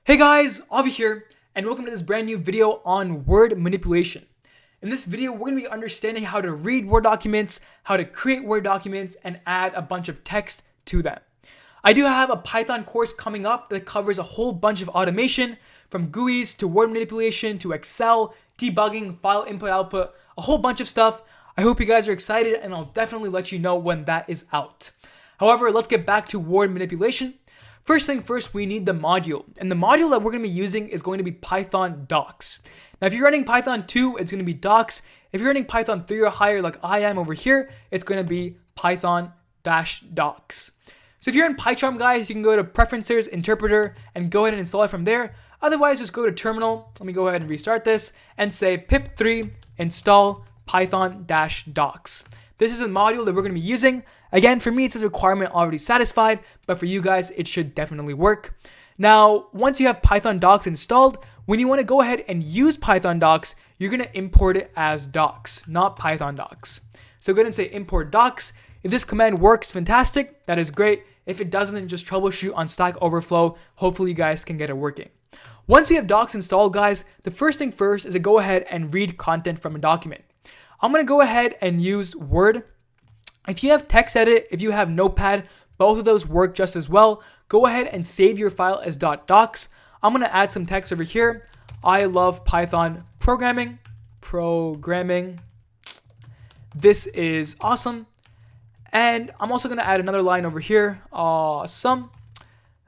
Hey guys, Avi here, and welcome to this brand new video on word manipulation. In this video, we're going to be understanding how to read Word documents, how to create Word documents, and add a bunch of text to them. I do have a Python course coming up that covers a whole bunch of automation, from GUIs to word manipulation to Excel, debugging, file input-output, a whole bunch of stuff. I hope you guys are excited, and I'll definitely let you know when that is out. However, let's get back to word manipulation. First thing first, we need the module. And the module that we're going to be using is going to be Python docx. Now, if you're running Python 2, it's going to be docx. If you're running Python 3 or higher like I am over here, it's going to be Python-docx. So if you're in PyCharm, guys, you can go to Preferences, Interpreter, and go ahead and install it from there. Otherwise, just go to Terminal. Let me go ahead and restart this and say pip3 install Python-docx. This is a module that we're going to be using. Again, for me, it says requirement already satisfied, but for you guys, it should definitely work. Now, once you have Python docx installed, when you want to go ahead and use Python docx, you're going to import it as docx, not Python docx. So go ahead and say import docx. If this command works, fantastic. That is great. If it doesn't, just troubleshoot on Stack Overflow. Hopefully, you guys can get it working. Once you have docx installed, guys, the first thing first is to go ahead and read content from a document. I'm going to go ahead and use Word. If you have TextEdit, if you have Notepad, both of those work just as well. Go ahead and save your file as .docx. I'm going to add some text over here. I love Python programming. This is awesome. And I'm also going to add another line over here. Awesome.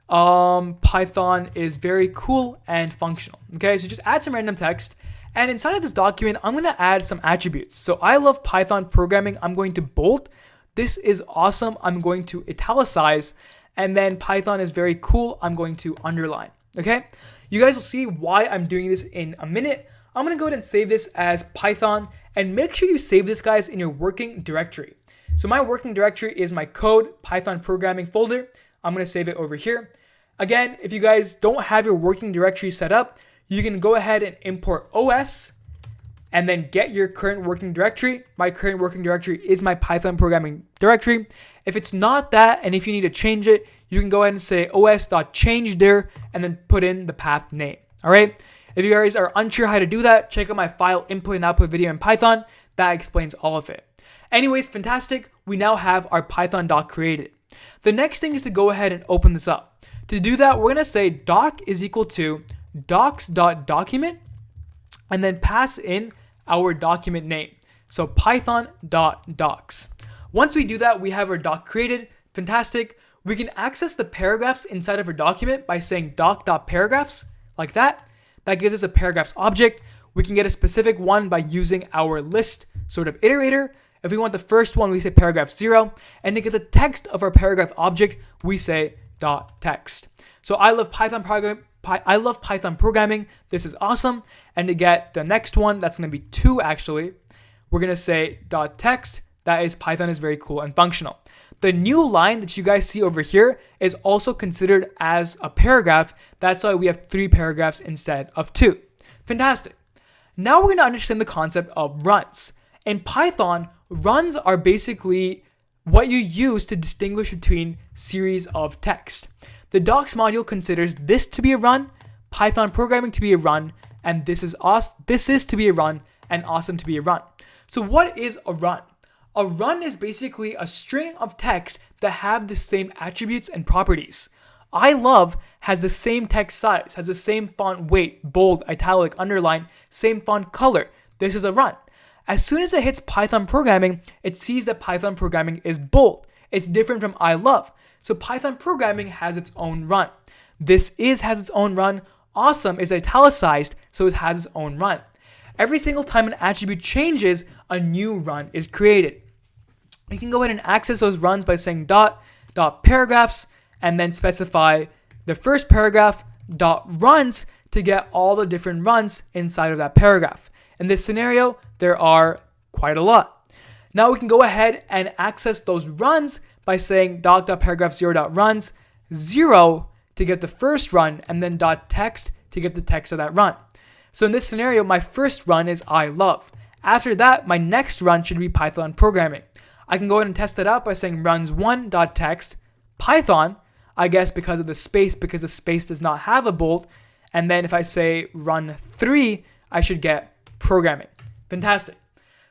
Python is very cool and functional. Okay, so just add some random text. And inside of this document, I'm going to add some attributes. So I love Python programming. I'm going to bold. This is awesome. I'm going to italicize. And then Python is very cool. I'm going to underline. Okay. You guys will see why I'm doing this in a minute. I'm going to go ahead and save this as Python. And make sure you save this, guys, in your working directory. So my working directory is my code Python programming folder. I'm going to save it over here. Again, if you guys don't have your working directory set up, you can go ahead and import OS and then get your current working directory. My current working directory is my Python programming directory. If it's not that, and if you need to change it, you can go ahead and say os.change there and then put in the path name. All right. If you guys are unsure how to do that, check out my file input and output video in Python. That explains all of it. Anyways, fantastic. We now have our Python doc created. The next thing is to go ahead and open this up. To do that, we're going to say doc is equal to docs.document and then pass in our document name. So python.docx. Once we do that, we have our doc created. Fantastic. We can access the paragraphs inside of our document by saying doc.paragraphs like that. That gives us a paragraphs object. We can get a specific one by using our list sort of iterator. If we want the first one, we say paragraph 0. And to get the text of our paragraph object, we say .text. So I love Python programming. This is awesome. And to get the next one, that's going to be 2 actually. We're going to say .text. That is Python is very cool and functional. The new line that you guys see over here is also considered as a paragraph. That's why we have 3 paragraphs instead of 2. Fantastic. Now we're going to understand the concept of runs. In Python, runs are basically what you use to distinguish between series of text. The docs module considers this to be a run, Python programming to be a run, and this is to be a run, and awesome to be a run. So what is a run? A run is basically a string of text that have the same attributes and properties. I love has the same text size, has the same font weight, bold, italic, underline, same font color. This is a run. As soon as it hits Python programming, it sees that Python programming is bold. It's different from I love. So Python programming has its own run. This has its own run. Awesome is italicized, so it has its own run. Every single time an attribute changes, a new run is created. You can go ahead and access those runs by saying .paragraphs and then specify the first paragraph .runs to get all the different runs inside of that paragraph. In this scenario, there are quite a lot. Now we can go ahead and access those runs by saying doc.paragraph0.runs 0 to get the first run and then .text to get the text of that run. So in this scenario, my first run is I love. After that, my next run should be Python programming. I can go ahead and test that out by saying runs1.text Python, I guess because of the space, because the space does not have a bold, And then if I say run 3, I should get programming. Fantastic.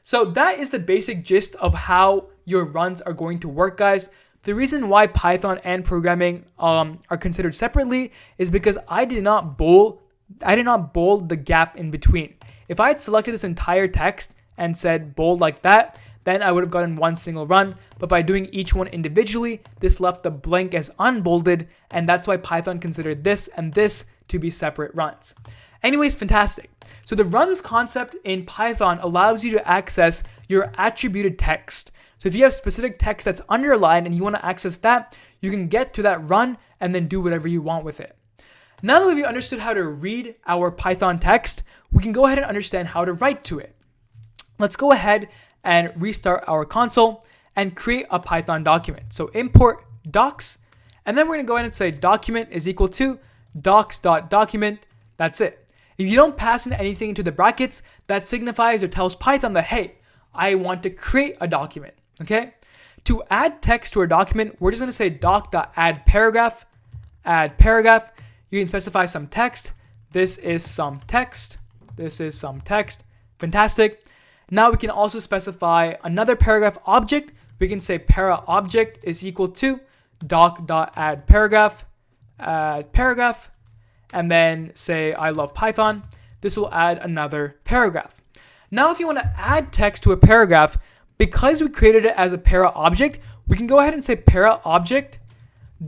So that is the basic gist of how your runs are going to work, guys. The reason why Python and programming are considered separately is because I did not bold the gap in between. If I had selected this entire text and said bold like that, then I would have gotten one single run. But by doing each one individually, this left the blank as unbolded, and that's why Python considered this and this to be separate runs. Anyways, fantastic. So the runs concept in Python allows you to access your attributed text. So if you have specific text that's underlined and you want to access that, you can get to that run and then do whatever you want with it. Now that we've understood how to read our Python text, we can go ahead and understand how to write to it. Let's go ahead and restart our console and create a Python document. So import docs, and then we're going to go ahead and say document is equal to docs.document. That's it. If you don't pass in anything into the brackets, that signifies or tells Python that, hey, I want to create a document, okay? To add text to a document, we're just going to say doc.addParagraph, add paragraph. You can specify some text. This is some text. This is some text. Fantastic. Now we can also specify another paragraph object. We can say para object is equal to doc.addParagraph, add paragraph, and then say I love Python. This will add another paragraph. Now if you want to add text to a paragraph, because we created it as a para object, we can go ahead and say para object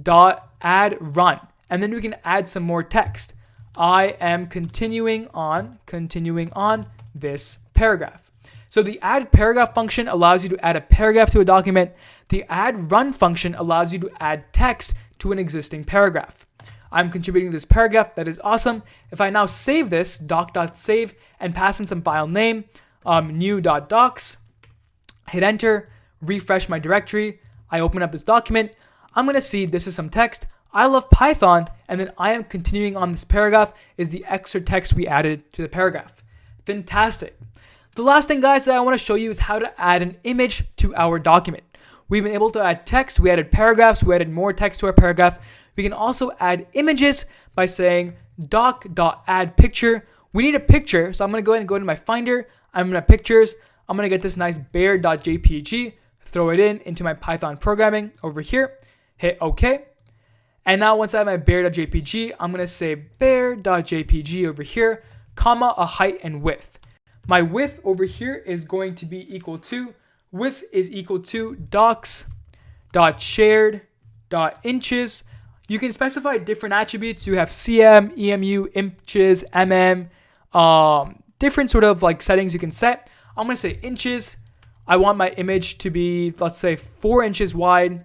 dot add run, and then we can add some more text. I am continuing on this paragraph. So the add paragraph function allows you to add a paragraph to a document. The add run function allows you to add text to an existing paragraph. I'm contributing this paragraph. That is awesome. If I now save this, doc.save, and pass in some file name, new.docs, hit enter, refresh my directory, I open up this document, I'm going to see this is some text. I love Python, and then I am continuing on this paragraph is the extra text we added to the paragraph. Fantastic. The last thing, guys, that I want to show you is how to add an image to our document. We've been able to add text, we added paragraphs, we added more text to our paragraph. We can also add images by saying doc.addPicture. We need a picture, so I'm going to go ahead and go into my Finder. I'm going to pictures. I'm going to get this nice bear.jpg, throw it into my Python programming over here, hit OK. And now once I have my bear.jpg, I'm going to say bear.jpg over here, comma, a height and width. My width over here is going to be equal to, width is equal to docs.shared.inches. You can specify different attributes. You have cm, emu, inches, mm, different sort of like settings you can set. I'm going to say inches. I want my image to be, let's say, 4 inches wide,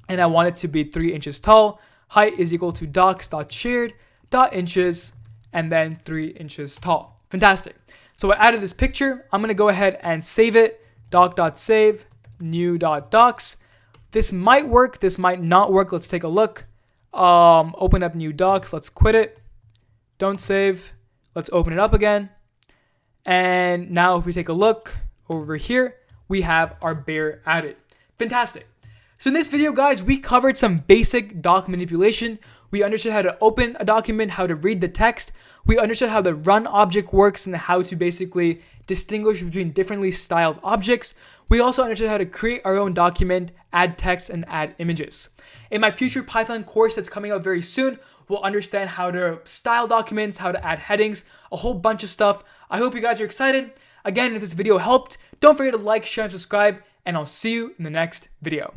and I want it to be 3 inches tall. Height is equal to docs.shared.inches, and then 3 inches tall. Fantastic. So I added this picture. I'm going to go ahead and save it. Doc.save, new.docs. This might work. This might not work. Let's take a look. Open up new docs. Let's quit it. Don't save. Let's open it up again. And now if we take a look over here, we have our bear added. Fantastic. So in this video, guys, we covered some basic doc manipulation. We understood how to open a document, how to read the text. We understood how the run object works and how to basically distinguish between differently styled objects. We also understood how to create our own document, add text, and add images. In my future Python course that's coming out very soon, we'll understand how to style documents, how to add headings, a whole bunch of stuff. I hope you guys are excited. Again, if this video helped, don't forget to like, share, and subscribe, and I'll see you in the next video.